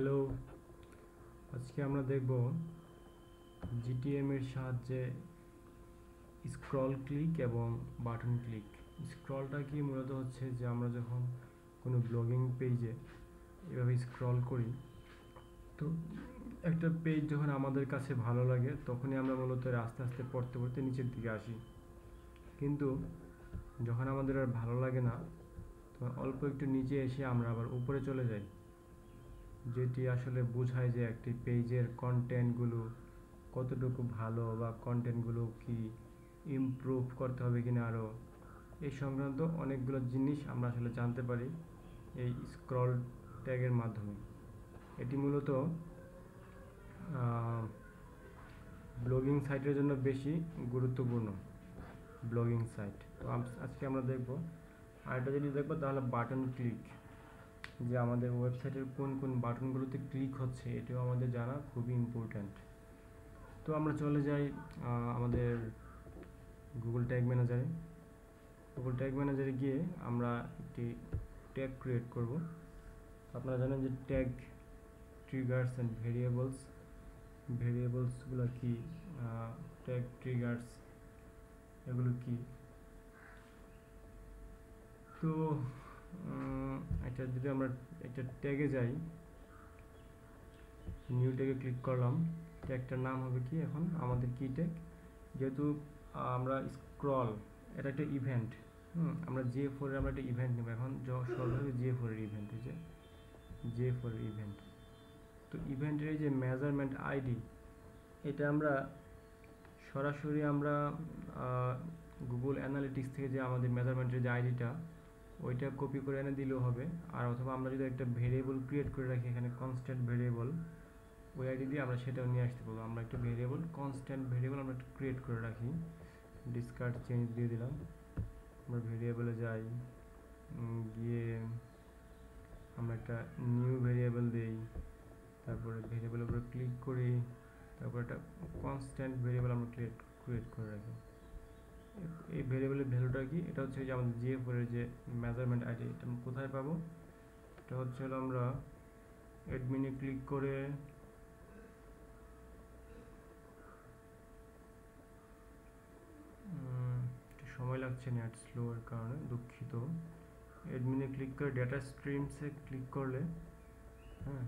Hello, আজকে আমরা দেখব জিটিএম এর সাহায্যে স্ক্রল ক্লিক এবং বাটন ক্লিক। স্ক্রলটা কি মূলত হচ্ছে যে আমরা যখন কোনো ব্লগিং পেজে এভাবে স্ক্রল করি, তো একটা পেজ যখন আমাদের কাছে ভালো লাগে তখনই আমরা মূলত আস্তে আস্তে পড়তে পড়তে নিচের দিকে আসি। কিন্তু যখন আমাদের আর ভালো লাগে না, তখন অল্প একটু নিচে এসে আমরা আবার উপরে চলে যাই, যেটি আসলে বোঝায় যে একটি পেজের কন্টেন্টগুলো কতটুকু ভালো বা কন্টেন্টগুলো কি ইমপ্রুভ করতে হবে কিনা আরও, এই সংক্রান্ত অনেকগুলো জিনিস আমরা আসলে জানতে পারি এই স্ক্রল ট্যাগের মাধ্যমে। এটি মূলত ব্লগিং সাইটের জন্য বেশি গুরুত্বপূর্ণ। ব্লগিং সাইট তো আজকে আমরা দেখব আরেকটা জিনিস দেখব, তাহলে বাটন ক্লিক, যে আমাদের ওয়েবসাইটের কোন কোন বাটনগুলোতে ক্লিক হচ্ছে এটাও আমাদের জানা খুবই ইম্পর্ট্যান্ট। তো আমরা চলে যাই আমাদের গুগল ট্যাগ ম্যানেজারে। গুগল ট্যাগ ম্যানেজারে গিয়ে আমরা একটি ট্যাগ ক্রিয়েট করব। আপনারা জানেন যে ট্যাগ, ট্রিগার্স অ্যান্ড ভেরিয়েবলসগুলো কি, ট্যাগ, ট্রিগার্স এগুলো কি। তো একটা যদি আমরা একটা ট্যাগে যাই, নিউ ট্যাগে ক্লিক করলাম, ট্যাগটার নাম হবে কি এখন আমাদের কি ট্যাগ, যেহেতু আমরা স্ক্রল, এটা একটা ইভেন্ট। আমরা GA4 এর আমরা একটা ইভেন্ট নেব এখন, সরাসরি GA4 এর ইভেন্ট, এই যে GA4 এর ইভেন্ট। তো ইভেন্টের এই যে মেজারমেন্ট আইডি, এটা আমরা সরাসরি আমরা গুগল অ্যানালিটিক্স থেকে যে আমাদের মেজারমেন্টের যে আইডিটা, ওইটা কপি করে এনে দিলেও হবে। আর অথবা আমরা যদি একটা ভেরিয়েবল ক্রিয়েট করে রাখি এখানে, কনস্ট্যান্ট ভেরিয়েবল, ওই আইডি দিয়ে আমরা সেটাও নিয়ে আসতে পারবো। আমরা একটা ভেরিয়েবল, কনস্ট্যান্ট ভেরিয়েবল আমরা একটা ক্রিয়েট করে রাখি, ডিসকার্ড চেঞ্জ দিয়ে দিলাম। আমরা ভেরিয়েবলে যাই, গিয়ে আমরা একটা নিউ ভেরিয়েবল দিই, তারপরে ভেরিয়েবলের উপরে ক্লিক করি, তারপর একটা কনস্ট্যান্ট ভেরিয়েবল আমরা ক্রিয়েট করে রাখি। এই ভেরিয়েবলের ভ্যালুটা কি, এটা হচ্ছে যে আমাদের GA4 এর যে মেজারমেন্ট আইডি, এটা আমরা কোথায় পাবো, এটা হচ্ছে হলো আমরা অ্যাডমিনে ক্লিক করে সময় লাগছে নেট স্লো এর কারণে, দুঃখিত। অ্যাডমিনে ক্লিক করে ডেটা স্ট্রিমসে ক্লিক করলে, হ্যাঁ,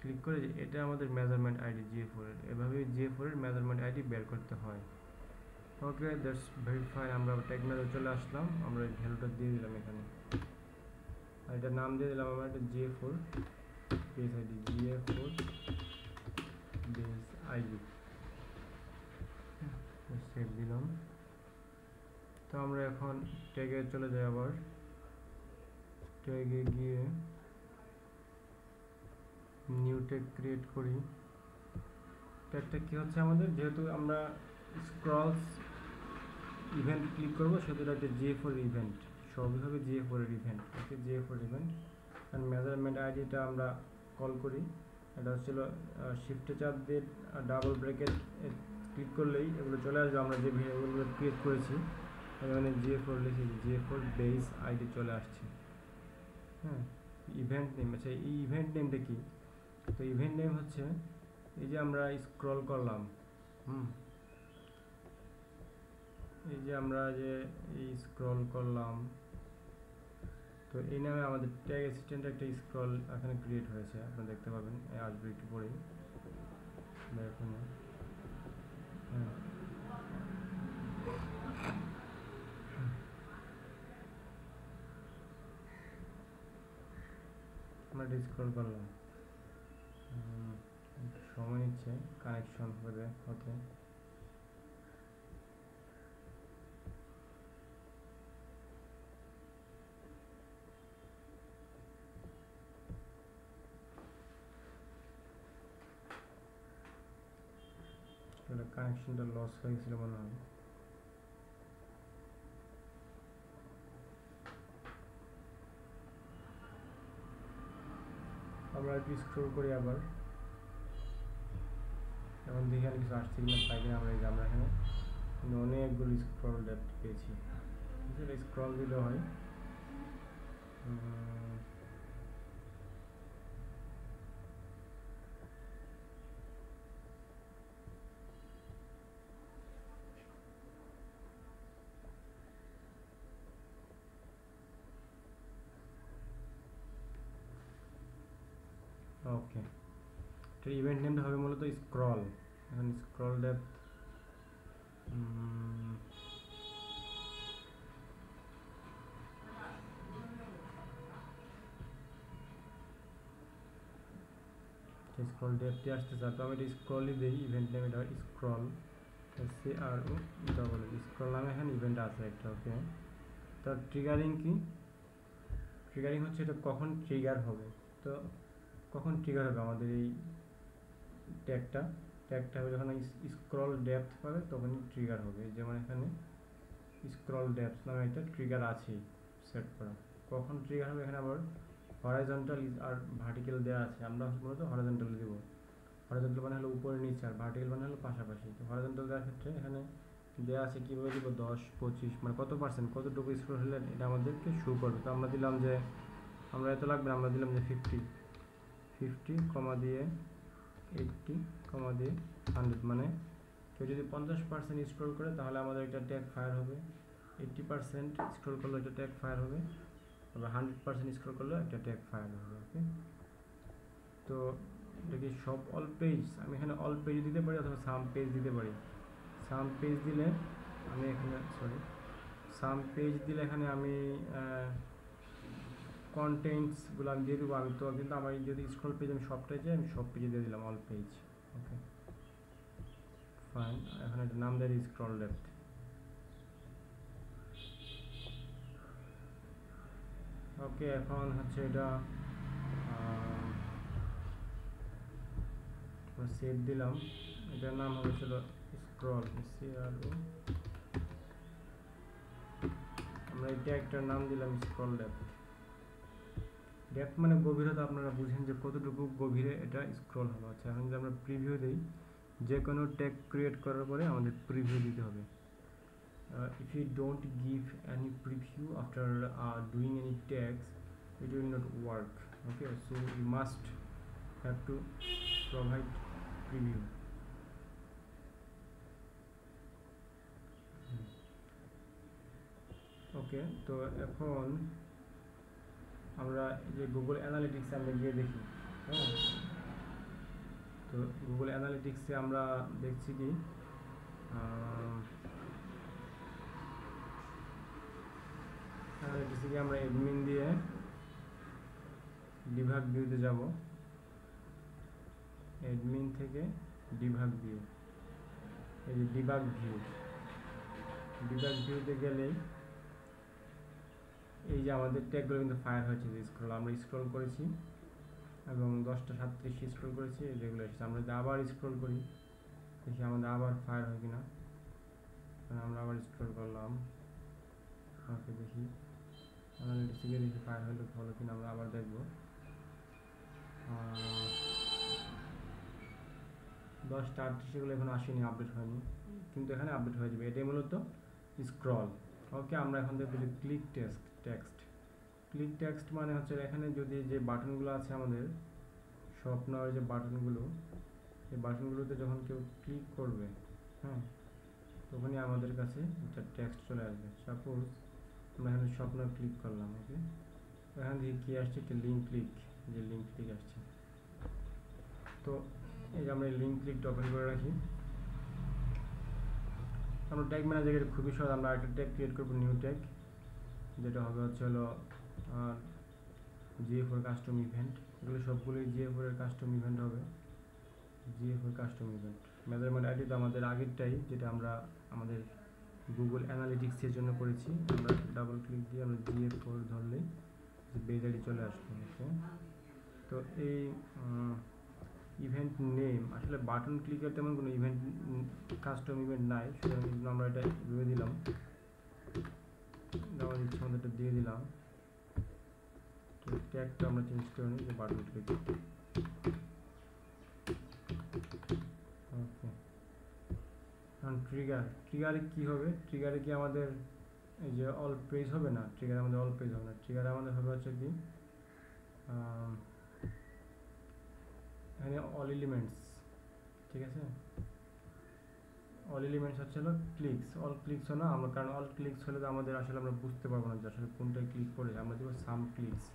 ক্লিক করে এটা আমাদের মেজারমেন্ট আইডি GA4 এর, এভাবেই GA4 এর মেজারমেন্ট আইডি বের করতে হয়। ওকে, দ্যাটস ভেরিফাই। আমরা ট্যাগ মেনুতে চলে আসলাম, আমরা এই ভ্যালুটা দিয়ে দিলাম এখানে, আর এটার নাম দিয়ে দিলাম আমরা একটা GA4 base ID, GA4 base ID, save দিলাম। তো আমরা এখন ট্যাগে চলে যাই, আবার ট্যাগে গিয়ে নিউ ট্যাগ ক্রিয়েট করি। ট্যাগটা কি হচ্ছে আমাদের, যেহেতু আমরা স্ক্রলস ইভেন্ট ক্লিক করবো, সেহেতু এটা একটা GA4 ইভেন্ট, সবই হবে GA4 এর event. Okay, GA4 event. And measurement আইডিটা আমরা কল করি, এটা হচ্ছিল শিফটে চাপ দিয়ে ডাবল ব্র্যাকেট ক্লিক করলেই এগুলো চলে আসবে, আমরা যে ভেরিয়েবলগুলো ক্রিয়েট করেছি এখানে GA4 লিখে, GA4 বেস আইডি চলে আসছে। হ্যাঁ, ইভেন্ট নেম, আচ্ছা এই ইভেন্ট নেমটা কি, তো ইভেন্ট নেম হচ্ছে এই যে আমরা স্ক্রল করলাম, এই যে আমরা যে এই স্ক্রল করলাম, তো এই নামে আমাদের ট্যাগ অ্যাসিস্ট্যান্ট একটা স্ক্রল এখানে ক্রিয়েট হয়েছে, আপনারা দেখতে পাবেন, আসবে একটু পরেই দেখুন। হ্যাঁ, আমরা এটা স্ক্রল করলাম, সময় নিচ্ছে কানেকশন হবে হতে। কানেকশনটা লস হয়ে গেছিল মনে হয়। আমরা একটু স্ক্রল করি আবার, এখন দেখি আর কিছু আসছে কিনা, পাই কিনা। আমরা এই যে আমরা এখানে অনেকগুলো স্ক্রল ডেপ্থ পেয়েছি, সেটা স্ক্রল দিলে হয়। ওকে, তো ইভেন্ট নেমটা হবে মূলত স্ক্রল। এখন স্ক্রল ডেপথ স্ক্রল ডেপথে আসতেছে, তো আমি এটা স্ক্রলই দিই, ইভেন্ট নেম এটা স্ক্রল, SCRO ডবল স্ক্রল নামে এখানে ইভেন্ট আছে একটা। ওকে, তো ট্রিগারিং কি? ট্রিগারিং হচ্ছে এটা কখন ট্রিগার হবে। তো কখন ট্রিগার হবে আমাদের এই ট্যাগটা হবে যখন স্ক্রল ডেপথ পাবে তখনই ট্রিগার হবে। যেমন এখানে স্ক্রল ডেপথ নামে একটা ট্রিগার আছে সেট করা। কখন ট্রিগার হবে, এখানে আবার হরাইজন্টাল আর ভার্টিক্যাল দেওয়া আছে, আমরা মূলত হরাইজন্টাল দেবো। হরাইজন্টাল মানে হলো উপরে নিচে, আর ভার্টিক্যাল মানে হলো পাশাপাশি। তো হরাইজন্টাল দেওয়ার ক্ষেত্রে এখানে দেওয়া আছে কীভাবে দিব, 10, 25 মানে কত পার্সেন্ট, কতটুকু স্ক্রল হলে এটা আমাদেরকে শো করবে। তো আমরা দিলাম যে, আমরা এত লাগবে, আমরা দিলাম যে 50 কমা দিয়ে 80 কমা দিয়ে 100, মানে কেউ যদি 50% স্ক্রল করে তাহলে আমাদের একটা ট্যাগ ফায়ার হবে, 80% স্ক্রল করলে একটা ট্যাগ ফায়ার হবে, আবার 100% স্ক্রল করলে একটা ট্যাগ ফায়ার হবে। ওকে, তো এটা কি সব অল পেজ? আমি এখানে অল পেজ দিতে পারি অথবা সাম পেজ দিতে পারি। সাম পেজ দিলে আমি এখানে সাম পেজ দিলে এখানে আমি কন্টেন্টসগুলো আমি দিয়ে দেবো। আমি তো কিন্তু আমার যদি স্ক্রল পেজ আমি সবটাই চাই, আমি সব পেজে দিয়ে দিলাম অল পেজ। ওকে ফাইন, এখন একটা নাম দেয় স্ক্রল ডেপথ। ওকে, এখন হচ্ছে এটা সেভ দিলাম, এটার নাম হবে ছিল স্ক্রল, SCRO। আমরা এই ট্যাগটার নাম দিলাম স্ক্রল ডেপথ। ডেপথ মানে গভীরতা, আপনারা বুঝেন যে কতটুকু গভীরে এটা স্ক্রল হলো। আচ্ছা, এখন যদি আমরা প্রিভিউ দিই, যে কোনো ট্যাগ ক্রিয়েট করার পরে আমাদের প্রিভিউ দিতে হবে। If you don't give any preview after doing any tags, it will not work. Okay, so you must have to provide preview. ওকে, তো এখন আমরা যে গুগল অ্যানালিটিক্সে আমরা গিয়ে দেখি। হ্যাঁ, তো গুগল অ্যানালিটিক্সে আমরা দেখছি কি, অ্যানালিটিক্সে গিয়ে আমরা অ্যাডমিন দিয়ে ডিভাগ ভিউতে যাব, অ্যাডমিন থেকে ডিভাগ ভিউ, এই যে ডিভাগ ভিউতে গেলেই এই যে আমাদের ট্যাগগুলো কিন্তু ফায়ার হয়েছে। যে স্ক্রল আমরা স্ক্রল করেছি এবং 10:37 স্ক্রল করেছি, যেগুলো এসেছে। আমরা যদি আবার স্ক্রল করি দেখি আমাদের আবার ফায়ার হয় কিনা। আমরা আবার স্ক্রল করলাম, ওকে দেখি অ্যানালিটিক্সে গিয়ে দেখি ফায়ার হলো ভালো কিনা, আমরা আবার দেখবো। 10:38 এগুলো এখন আসেনি, আপডেট হয়নি, কিন্তু এখানে আপডেট হয়ে যাবে। এটাই মূলত স্ক্রল। ওকে, আমরা এখন দেখবো যে ক্লিক টেক্সট মানে হচ্ছে এখানে যদি যে বাটনগুলো আছে আমাদের স্বপ্নের যে বাটনগুলো, এই বাটনগুলোতে যখন কেউ ক্লিক করবে, হ্যাঁ, তখনই আমাদের কাছে একটা টেক্সট চলে আসবে। সাপোজ আমরা এখানে স্বপ্ন ক্লিক করলাম। ওকে, এখান থেকে কী আসছে, একটা লিঙ্ক ক্লিক আসছে। তো এই যে আমরা এই লিঙ্ক ক্লিকটা ওপেন করে রাখি। আমরা ট্যাগ ম্যানেজারে খুবই সহজ, আমরা একটা ট্যাগ ক্রিয়েট করবো, নিউ ট্যাগ, যেটা হবে হচ্ছে হলো GA4 কাস্টম ইভেন্ট। এগুলো সবগুলোই GA4 এর কাস্টম ইভেন্ট হবে। GA4 custom event measurement ID তো আমাদের আগেরটাই, যেটা আমরা আমাদের গুগল অ্যানালিটিক্সের জন্য করেছি। আমরা ডাবল ক্লিক দিয়ে আমরা GA4 ধরলেই বেজ আইডি চলে আসবে। ওকে, তো এই ইভেন্ট নেম আসলে বাটন ক্লিকের তেমন কোনো ইভেন্ট কাস্টম ইভেন্ট নাই, সুতরাং কিন্তু আমরা এটা ভেবে দিলাম, আমার ইচ্ছা মতো এটা দিয়ে দিলাম। তো ট্যাগটা আমরা চেঞ্জ করে নিই যে বাটন ক্লিক। ওকে, এখন ট্রিগারে কী হবে, ট্রিগারে কি আমাদের এই যে অল পেজ হবে না, ট্রিগার আমাদের অল পেজ হবে না, ট্রিগার আমাদের হবে হচ্ছে কি এখানে অল এলিমেন্টস, ঠিক আছে। অল এলিমেন্টস হচ্ছে হলো ক্লিকস, অল ক্লিকসও না আমরা, কারণ অল ক্লিকস হলে তো আমাদের আসলে আমরা বুঝতে পারবো না যে আসলে কোনটায় ক্লিক করে, আমরা দেবো সাম ক্লিকস।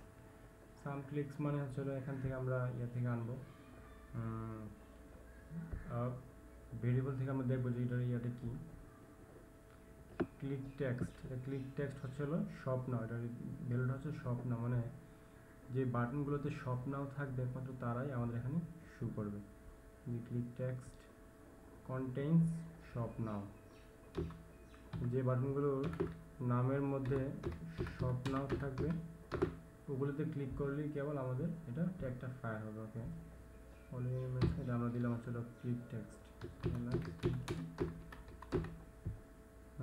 সাম ক্লিকস মানে হচ্ছে হলো এখান থেকে আমরা ইয়ে থেকে আনবো ভেরিয়েবল থেকে আমরা দেখবো যে এটার ইয়াটা কি, ক্লিক টেক্সট। এটা ক্লিক টেক্সট হচ্ছে হলো শপ নাও, এটার ভ্যালুটা হচ্ছে শপ নাও, মানে যে বাটনগুলোতে শপ নাও থাকবে একমাত্র তারাই আমাদের এখানে শো করবে। যে ক্লিক টেক্সট কন্টেইনস শপ নাও, যে বাটনগুলোর নামের মধ্যে শপ নাও থাকবে ওগুলোতে ক্লিক করলেই কেবল আমাদের এটা ট্যাগটা ফায়ার হবে। ওকে, অল এলিমেন্টস এটা আমরা দিলাম হচ্ছে ক্লিক টেক্সট।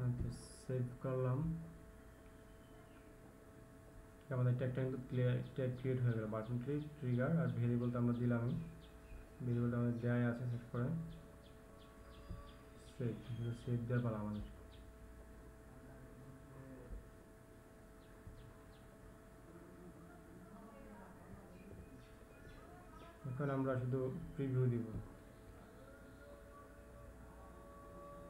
ওকে, সেভ করলাম, আমাদের ট্যাগটা কিন্তু ট্যাগ ক্রিয়েট হয়ে গেল। বাটন ক্লিক, ট্রিগার আর ভেরিয়েবলটা আমরা দিলামই, ভেরিয়েবলটা আমাদের দেওয়াই আছে সেট করে, সেভ দেওয়ার পালা আমাদের। এখন আমরা শুধু প্রিভিউ দিব,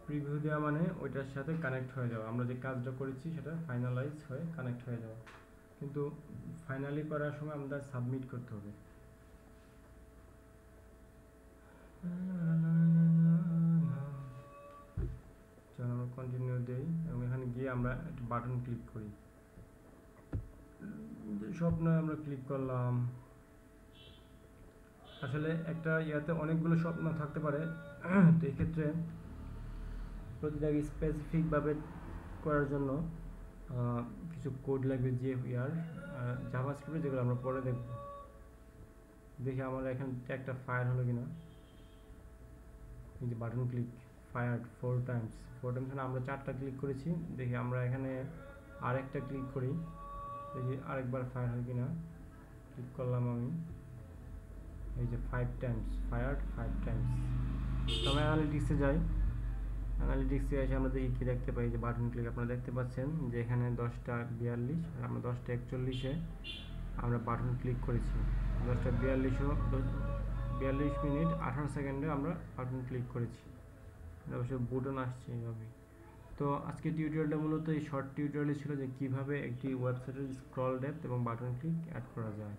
প্রিভিউ দেওয়া মানে ওইটার সাথে কানেক্ট হয়ে যাওয়া, আমরা যে কাজটা করেছি সেটা ফাইনালাইজ হয়ে কানেক্ট হয়ে যাওয়া, কিন্তু ফাইনালি করার সময় আমাদের সাবমিট করতে হবে। চলো আমরা কন্টিনিউ দেই এবং এখানে গিয়ে আমরা একটা বাটন ক্লিক করি, স্বপ্ন আমরা ক্লিক করলাম। আসলে একটা ইয়াতে অনেকগুলো স্বপ্ন থাকতে পারে, তো এই ক্ষেত্রে প্রতিটাকে স্পেসিফিকভাবে করার জন্য কিছু কোড লাগবে, জিএফইআর জাভাস্ক্রিপ্টে, যেগুলো আমরা পরে দেখব। দেখি আমার এখানে একটা ফায়ার হলো কিনা। এই যে button click fired 4 Times, 4 Times মানে আমরা 4টা ক্লিক করেছি। দেখি আমরা এখানে আরেকটা ক্লিক করি, দেখি আরেকবার ফায়ার হয় কিনা। ক্লিক করলাম আমি, এই যে 5 টাইমস ফায়ার্ড, 5 টাইমস। তো আমরা অ্যানালিটিক্সে যাই, অ্যানালিটিক্সে এসে আমরা দেখি কী দেখতে পাই, যে বাটন ক্লিক আপনারা দেখতে পাচ্ছেন যে এখানে 10টা 42 আর আমরা 10টা 41-এ আমরা বাটন ক্লিক করেছি। 10টা 42 মিনিট 18 সেকেন্ডে আমরা বাটন ক্লিক করেছি, অবশ্যই বুটন আসছে এইভাবে। তো আজকে টিউটোরিয়ালটা মূলত এই শর্ট টিউটোরিয়ালই ছিল যে কীভাবে একটি ওয়েবসাইটের স্ক্রল ডেপথ এবং বাটন ক্লিক অ্যাড করা যায়।